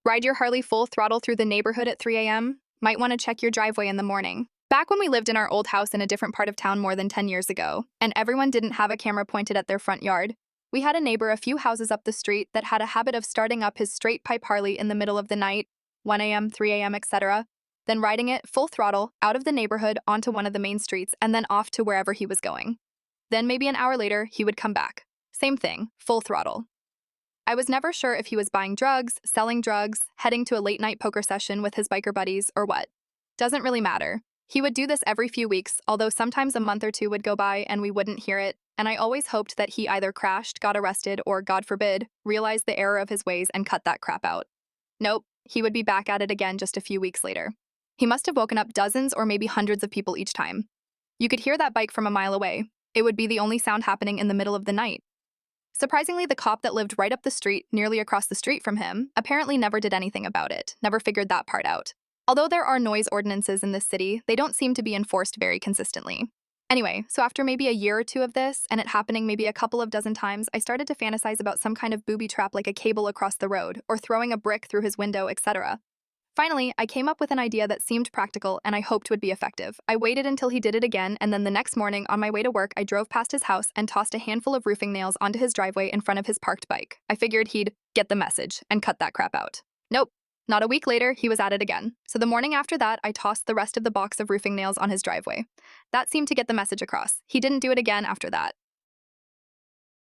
Ride your Harley full throttle through the neighborhood at 3 a.m.? Might want to check your driveway in the morning. Back when we lived in our old house in a different part of town more than 10 years ago, and everyone didn't have a camera pointed at their front yard, we had a neighbor a few houses up the street that had a habit of starting up his straight pipe Harley in the middle of the night, 1 a.m., 3 a.m., etc., then riding it full throttle out of the neighborhood onto one of the main streets and then off to wherever he was going. Then maybe an hour later, he would come back. Same thing, full throttle. I was never sure if he was buying drugs, selling drugs, heading to a late-night poker session with his biker buddies, or what. Doesn't really matter. He would do this every few weeks, although sometimes a month or two would go by and we wouldn't hear it, and I always hoped that he either crashed, got arrested, or, God forbid, realized the error of his ways and cut that crap out. Nope, he would be back at it again just a few weeks later. He must have woken up dozens or maybe hundreds of people each time. You could hear that bike from a mile away. It would be the only sound happening in the middle of the night. Surprisingly, the cop that lived right up the street, nearly across the street from him, apparently never did anything about it, never figured that part out. Although there are noise ordinances in this city, they don't seem to be enforced very consistently. Anyway, so after maybe a year or two of this, and it happening maybe a couple of dozen times, I started to fantasize about some kind of booby trap like a cable across the road, or throwing a brick through his window, etc. Finally, I came up with an idea that seemed practical and I hoped would be effective. I waited until he did it again, and then the next morning, on my way to work, I drove past his house and tossed a handful of roofing nails onto his driveway in front of his parked bike. I figured he'd get the message and cut that crap out. Nope. Not a week later, he was at it again. So the morning after that, I tossed the rest of the box of roofing nails on his driveway. That seemed to get the message across. He didn't do it again after that.